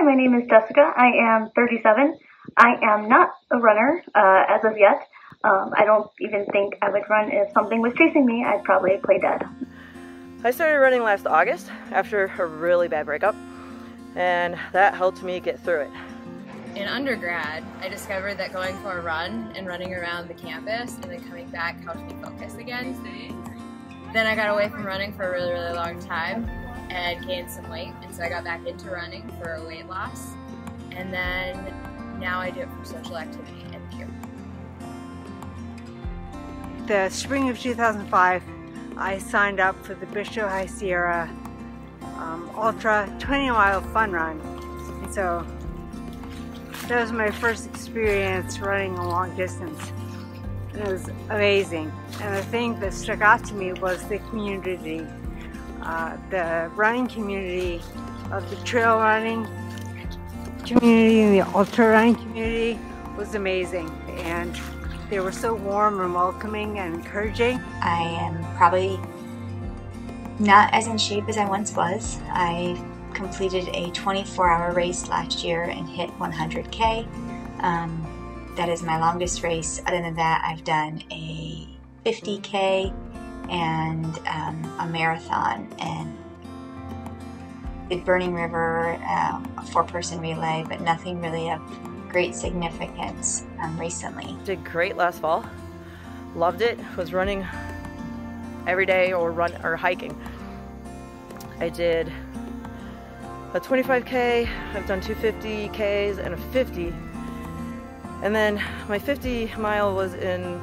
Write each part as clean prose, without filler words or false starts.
My name is Jessica. I am 37. I am not a runner as of yet. I don't even think I would run if something was chasing me. I'd probably play dead. I started running last August after a really bad breakup, and that helped me get through it. In undergrad, I discovered that going for a run and running around the campus and then coming back helped me focus again. Then I got away from running for a really, really long time and gained some weight, and so I got back into running for a weight loss, and then now I do it for social activity and peer. The spring of 2005, I signed up for the Bishop High Sierra Ultra 20-mile fun run, and so that was my first experience running a long distance. And it was amazing, and the thing that stuck out to me was the community. The running community of the trail running community and the ultra running community was amazing, and they were so warm and welcoming and encouraging. I am probably not as in shape as I once was. I completed a 24-hour race last year and hit 100K. That is my longest race. Other than that, I've done a 50K and a marathon, and did Burning River, a 4-person relay, but nothing really of great significance recently. Did great last fall. Loved it. Was running every day or hiking. I did a 25K. I've done 250Ks and a 50. And then my 50 mile was in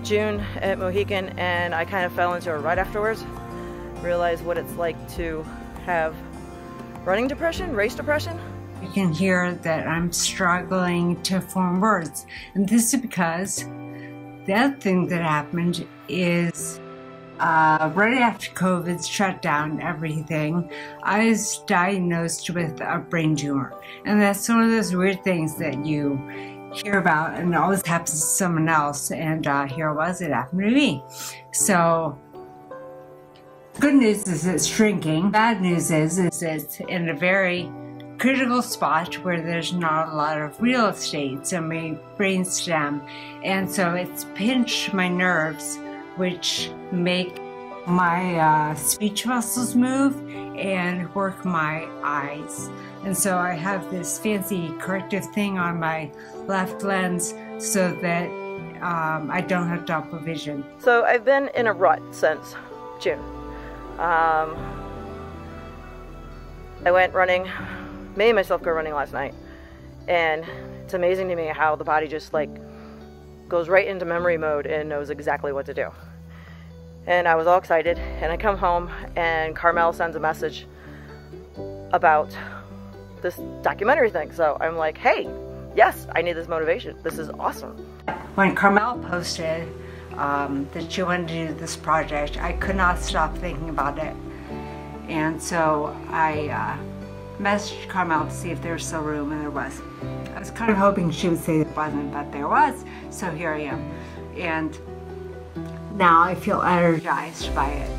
June at Mohican, and I kind of fell into it right afterwards. Realized what it's like to have running depression, race depression. You can hear that I'm struggling to form words, and this is because the other thing that happened is right after COVID shut down everything, I was diagnosed with a brain tumor, and that's one of those weird things that you hear about and it always happens to someone else, and here it was, it happened to me. So good news is it's shrinking. Bad news is it's in a very critical spot where there's not a lot of real estate, so my brain stem, and so it's pinched my nerves, which make my speech muscles move and work my eyes. And so I have this fancy corrective thing on my left lens so that I don't have double vision. So I've been in a rut since June. I went running, made myself go running last night, and it's amazing to me how the body just like goes right into memory mode and knows exactly what to do. And I was all excited, and I come home and Carmel sends a message about this documentary thing. So I'm like, hey, yes, I need this motivation. This is awesome. When Carmel posted that she wanted to do this project, I could not stop thinking about it. And so I messaged Carmel to see if there was still room, and there was. I was kind of hoping she would say there wasn't, but there was, so here I am. And now I feel energized by it.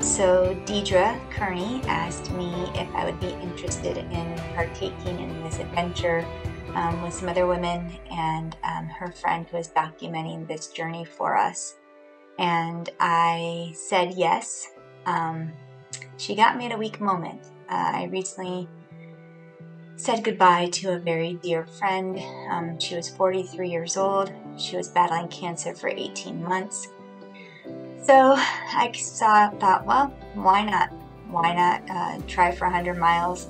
So Deidre Kearney asked me if I would be interested in partaking in this adventure with some other women and her friend who was documenting this journey for us. And I said yes. She got me at a weak moment. I recently said goodbye to a very dear friend. She was 43 years old. She was battling cancer for 18 months. So I thought, well, why not? Why not try for 100 miles?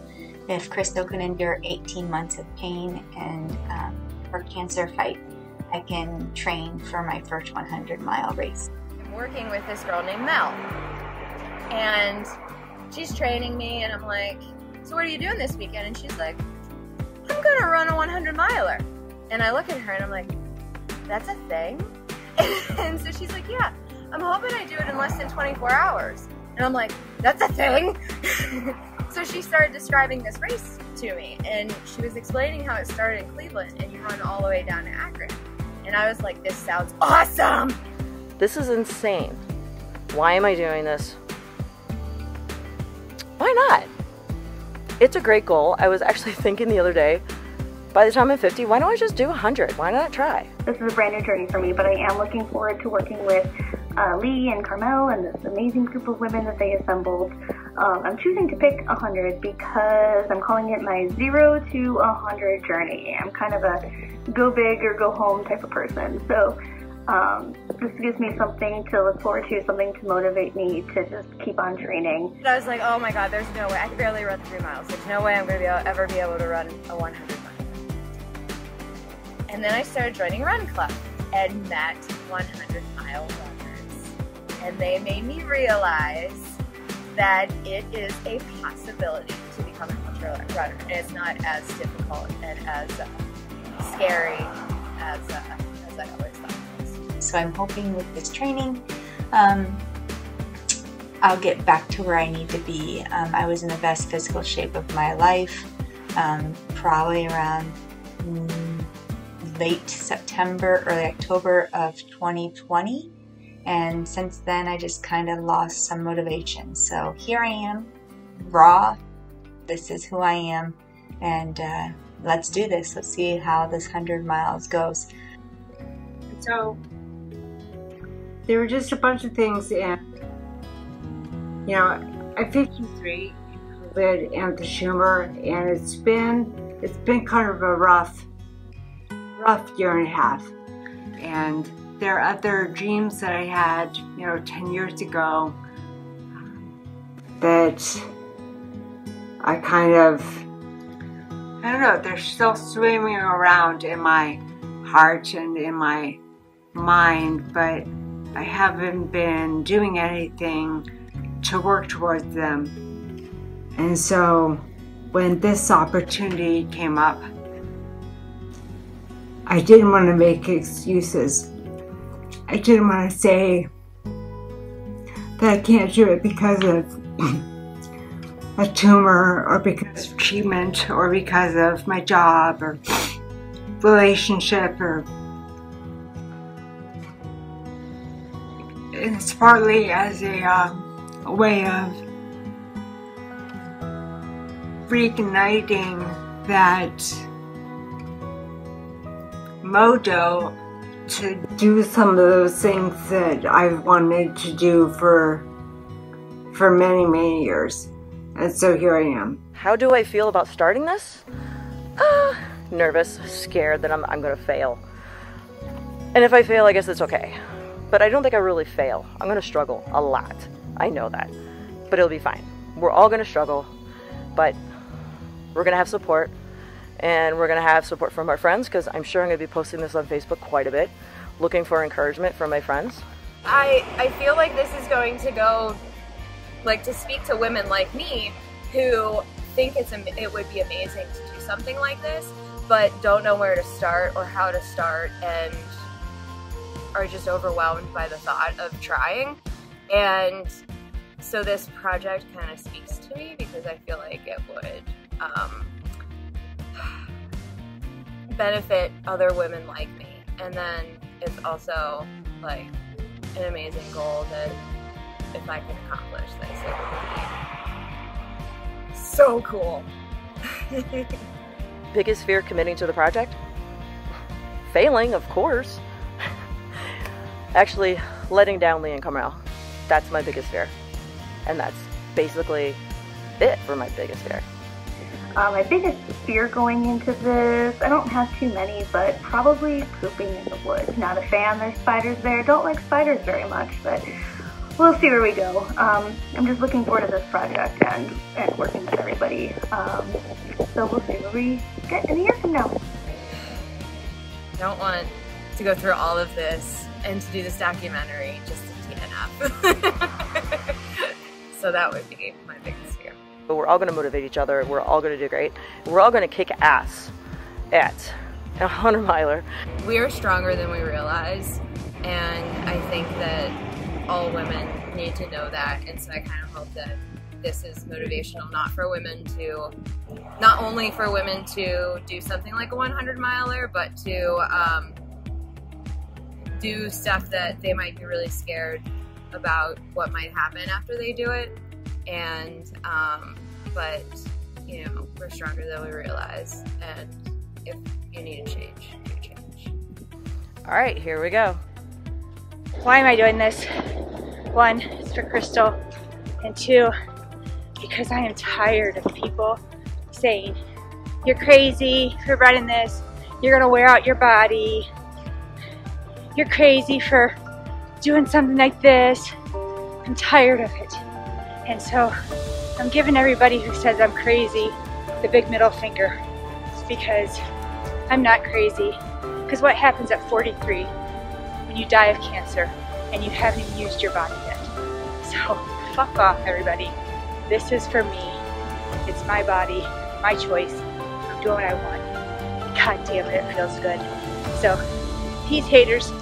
If Crystal can endure 18 months of pain and her cancer fight, I can train for my first 100-mile race. I'm working with this girl named Mel, and she's training me, and I'm like, so what are you doing this weekend? And she's like, I'm gonna run a 100-miler. And I look at her and I'm like, that's a thing? And so she's like, yeah, I'm hoping I do it in less than 24 hours. And I'm like, that's a thing? So she started describing this race to me, and she was explaining how it started in Cleveland and you run all the way down to Akron. And I was like, this sounds awesome! This is insane. Why am I doing this? Why not? it's a great goal. I was actually thinking the other day, by the time I'm 50, why don't I just do 100? Why not try? This is a brand new journey for me, but I am looking forward to working with Lee and Carmel and this amazing group of women that they assembled. I'm choosing to pick 100 because I'm calling it my 0 to 100 journey. I'm kind of a go big or go home type of person. So this gives me something to look forward to, something to motivate me to just keep on training. I was like, oh my God, there's no way. I can barely run 3 miles. There's no way I'm going to ever be able to run a 100 mile. And then I started joining Run Club and met 100-mile runners. And they made me realize that it is a possibility to become an ultra runner. And it's not as difficult and as scary as I always thought it was. So I'm hoping with this training, I'll get back to where I need to be. I was in the best physical shape of my life, probably around late September, early October of 2020. And since then, I just kind of lost some motivation. So here I am, raw. This is who I am. And let's do this. Let's see how this 100 miles goes. So there were just a bunch of things, and you know, I'm 53, COVID and the Schumer, and it's been kind of a rough year and a half. And there are other dreams that I had, 10 years ago that I don't know, they're still swimming around in my heart and in my mind, but I haven't been doing anything to work towards them. And so when this opportunity came up, I didn't want to make excuses. I didn't want to say that I can't do it because of a tumor or because of treatment or because of my job or relationship, or it's partly as a way of reigniting that mojo to do some of those things that I've wanted to do for many years. And so here I am. How do I feel about starting this? Nervous, scared that I'm going to fail. And if I fail, I guess it's okay. But I don't think I really fail. I'm going to struggle a lot. I know that. But it'll be fine. We're all going to struggle, but we're going to have support. And we're going to have support from our friends, because I'm sure I'm going to be posting this on Facebook quite a bit, looking for encouragement from my friends. I feel like this is going to go, like, to speak to women like me who think it would be amazing to do something like this, but don't know where to start or how to start, and are just overwhelmed by the thought of trying. And so this project kind of speaks to me, because I feel like it would benefit other women like me. And then it's also like an amazing goal that if I can accomplish this, it would be so cool. Biggest fear committing to the project? Failing, of course. Actually, letting down Lee and Carmel. That's my biggest fear. And that's basically it for my biggest fear. My biggest fear going into this, I don't have too many, but probably pooping in the woods. Not a fan, there's spiders there. Don't like spiders very much, but we'll see where we go. I'm just looking forward to this project and working with everybody. So we'll see where we get in a year from now. I don't want to go through all of this and to do this documentary just to DNF. So that would be my biggest fear. But we're all going to motivate each other. We're all going to do great. We're all going to kick ass at a 100-miler. We are stronger than we realize, and I think that all women need to know that. And so I kind of hope that this is motivational, not only for women to do something like a 100-miler, but to do stuff that they might be really scared about what might happen after they do it. And but you know, we're stronger than we realize, and if you need to change, you change. All right, here we go. Why am I doing this? 1, it's for Crystal, and 2, because I am tired of people saying, you're crazy for running this, you're gonna wear out your body, you're crazy for doing something like this. I'm tired of it. And so I'm giving everybody who says I'm crazy the big middle finger, because I'm not crazy. Because what happens at 43 when you die of cancer and you haven't even used your body yet? So fuck off, everybody. This is for me. It's my body, my choice. I'm doing what I want. God damn it, it feels good. So, peace haters.